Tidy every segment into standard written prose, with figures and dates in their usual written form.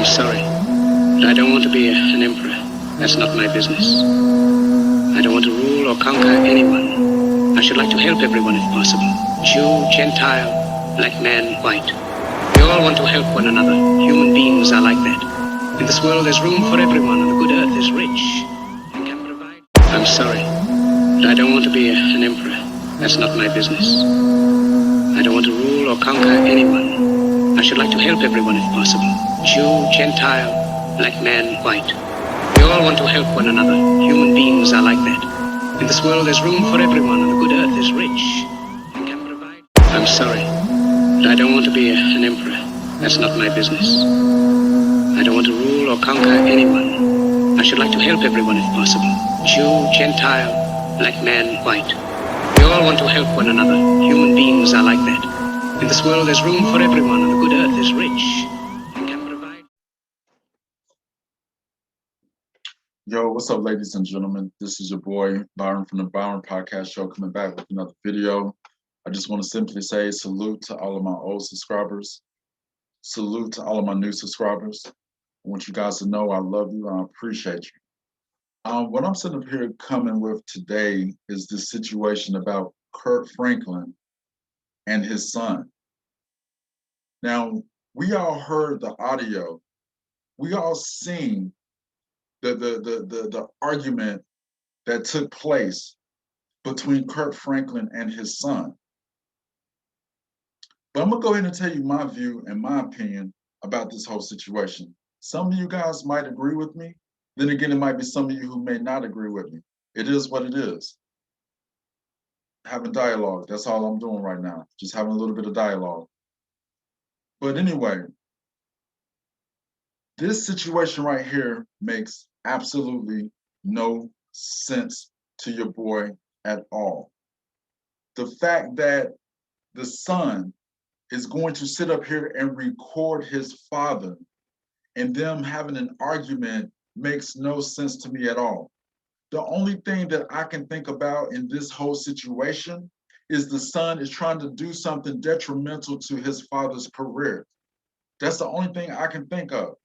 I'm sorry, but I don't want to be an emperor. That's not my business. I don't want to rule or conquer anyone. I should like to help everyone if possible. Jew, Gentile, black man, white. We all want to help one another. Human beings are like that. In this world there's room for everyone, and the good earth is rich and can provide. I'm sorry, but I don't want to be an emperor. That's not my business. I don't want to rule or conquer anyone. I should like to help everyone if possible. Jew, Gentile, black man, white. We all want to help one another. Human beings are like that. In this world there's room for everyone, and the good earth is rich and can provide. I'm sorry, but I don't want to be an emperor. That's not my business. I don't want to rule or conquer anyone. I should like to help everyone if possible. Jew, Gentile, black man, white. We all want to help one another. Human beings are like that. In this world there's room for everyone, and the good earth is rich and can provide. Yo, what's up, ladies and gentlemen? This is your boy, Byron from the Byron Podcast Show, coming back with another video. I just want to simply say salute to all of my old subscribers. Salute to all of my new subscribers. I want you guys to know I love you and I appreciate you. What I'm sitting up here coming with today is this situation about Kirk Franklin and his son. Now, we all heard the audio. We all seen the argument that took place between Kirk Franklin and his son. But I'm gonna go ahead and tell you my view and my opinion about this whole situation. Some of you guys might agree with me. Then again, it might be some of you who may not agree with me. It is what it is. Having dialogue, that's all I'm doing right now. Just having a little bit of dialogue. But anyway, this situation right here makes absolutely no sense to your boy at all. The fact that the son is going to sit up here and record his father and them having an argument makes no sense to me at all. The only thing that I can think about in this whole situation is the son is trying to do something detrimental to his father's career. That's the only thing I can think of.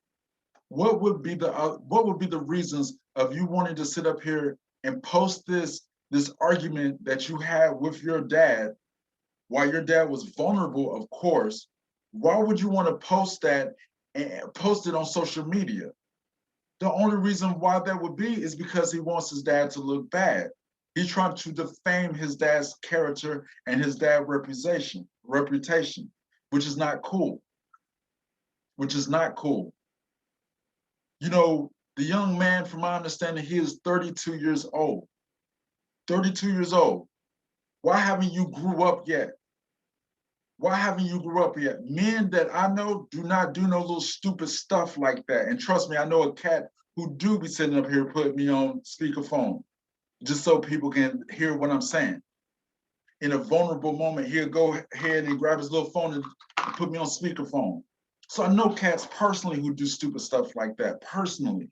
What would be the reasons of you wanting to sit up here and post this argument that you had with your dad while your dad was vulnerable, of course? Why would you want to post that and post it on social media? The only reason why that would be is because he wants his dad to look bad. He's trying to defame his dad's character and his dad's reputation, which is not cool. Which is not cool. You know, the young man, from my understanding, he is 32 years old. 32 years old. Why haven't you grew up yet? Why haven't you grew up yet? Men that I know do not do no little stupid stuff like that. And trust me, I know a cat who do be sitting up here putting me on speakerphone, just so people can hear what I'm saying. In a vulnerable moment, he'll go ahead and grab his little phone and put me on speakerphone. So I know cats personally who do stupid stuff like that, personally.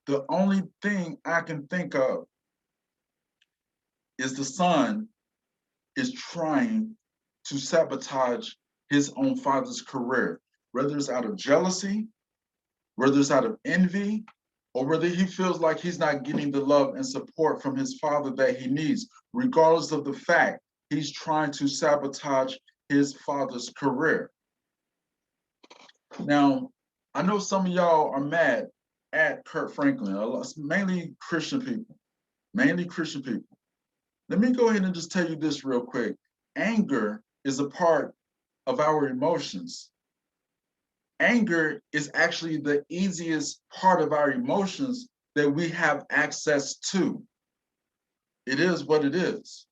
The only thing I can think of is the son is trying to sabotage his own father's career, whether it's out of jealousy, whether it's out of envy, or whether he feels like he's not getting the love and support from his father that he needs. Regardless of the fact, he's trying to sabotage his father's career. Now, I know some of y'all are mad at Kirk Franklin, mainly Christian people, Let me go ahead and just tell you this real quick. Anger is a part of our emotions. Anger is actually the easiest part of our emotions that we have access to. It is what it is.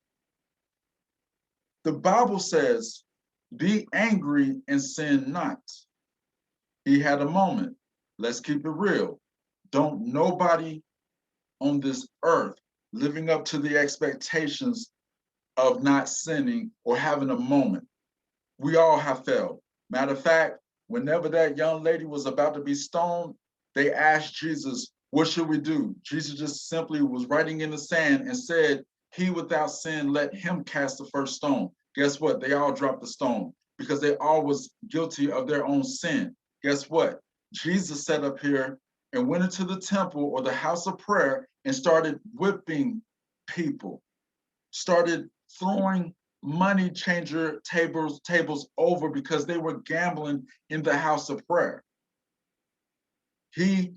The Bible says, be angry and sin not. He had a moment. Let's keep it real. Don't nobody on this earth living up to the expectations of not sinning or having a moment. We all have failed. Matter of fact, whenever that young lady was about to be stoned, they asked Jesus, what should we do? Jesus just simply was writing in the sand and said, he without sin, let him cast the first stone. Guess what? They all dropped the stone. because they all was guilty of their own sin. Guess what? Jesus sat up here and went into the temple or the house of prayer and started whipping people, started throwing money changer tables over because they were gambling in the house of prayer. He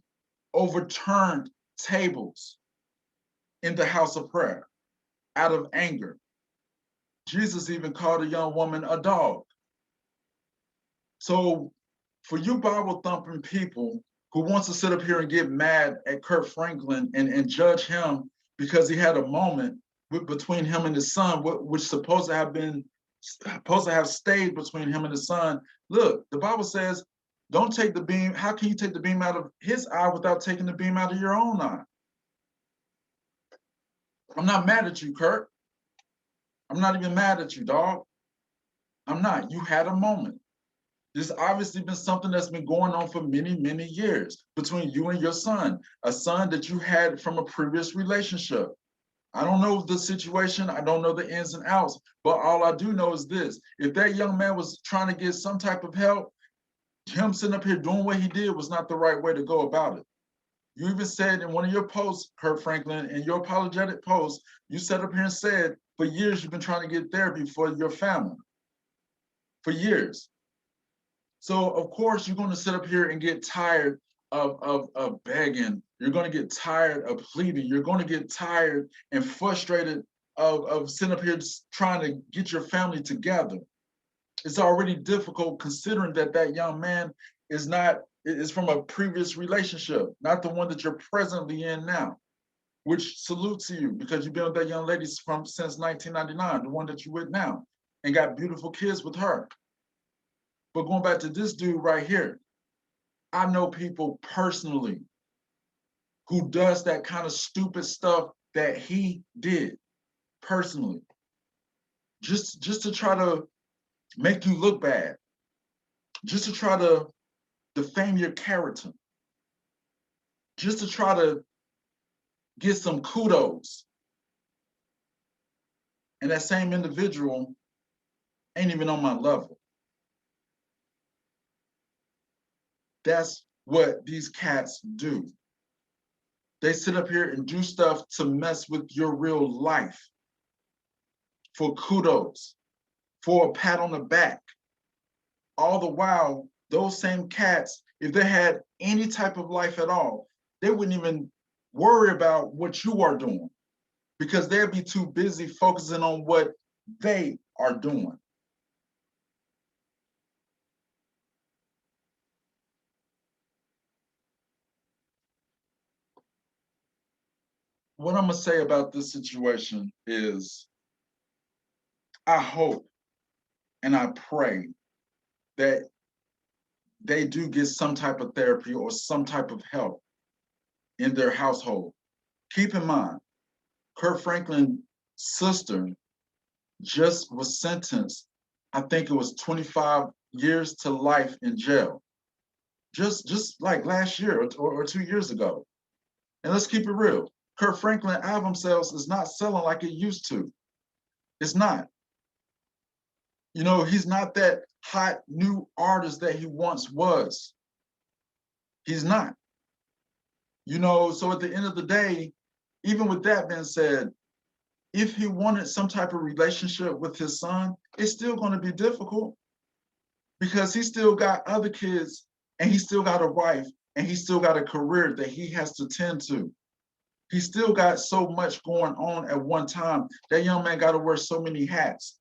overturned tables in the house of prayer out of anger. Jesus even called a young woman a dog. So for you Bible thumping people who wants to sit up here and get mad at Kirk Franklin and judge him because he had a moment between him and his son, which supposed to have stayed between him and his son. Look, the Bible says, don't take the beam. How can you take the beam out of his eye without taking the beam out of your own eye? I'm not mad at you, Kirk. I'm not even mad at you, dog. I'm not. You had a moment. There's obviously been something that's been going on for many, many years between you and your son, a son that you had from a previous relationship. I don't know the situation. I don't know the ins and outs, but all I do know is this. If that young man was trying to get some type of help, him sitting up here doing what he did was not the right way to go about it. You even said in one of your posts, Kirk Franklin, in your apologetic post, you sat up here and said, for years you've been trying to get therapy for your family. For years. So of course you're going to sit up here and get tired of begging. You're going to get tired of pleading. You're going to get tired and frustrated of sitting up here trying to get your family together. It's already difficult considering that young man is from a previous relationship, not the one that you're presently in now. Which salute to you because you've been with that young lady since 1999, the one that you're with now, and got beautiful kids with her. But going back to this dude right here, I know people personally who does that kind of stupid stuff that he did personally, just to try to make you look bad, just to try to defame your character, just to try to get some kudos. And that same individual ain't even on my level. That's what these cats do. They sit up here and do stuff to mess with your real life for kudos, for a pat on the back. All the while, those same cats, if they had any type of life at all, they wouldn't even worry about what you are doing because they'd be too busy focusing on what they are doing. What I'm gonna say about this situation is I hope and I pray that they do get some type of therapy or some type of help in their household. Keep in mind, Kirk Franklin's sister just was sentenced, I think it was 25 years to life in jail, just like last year or 2 years ago. And let's keep it real. Kirk Franklin album sales is not selling like it used to. It's not. You know, he's not that hot new artist that he once was. He's not. You know, so at the end of the day, even with that being said, if he wanted some type of relationship with his son, it's still going to be difficult because he still got other kids and he still got a wife and he still got a career that he has to tend to. He still got so much going on at one time. That young man got to wear so many hats.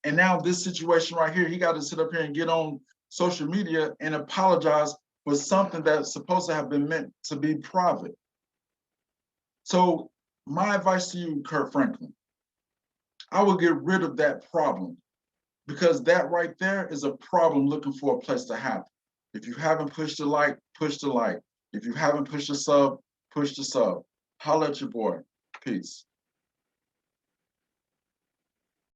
And now this situation right here, he got to sit up here and get on social media and apologize for something that's supposed to have been meant to be private. So my advice to you, Kirk Franklin, I will get rid of that problem because that right there is a problem looking for a place to happen. If you haven't pushed the like, push the like. If you haven't pushed the sub, push the sub. Holla at your boy. Peace.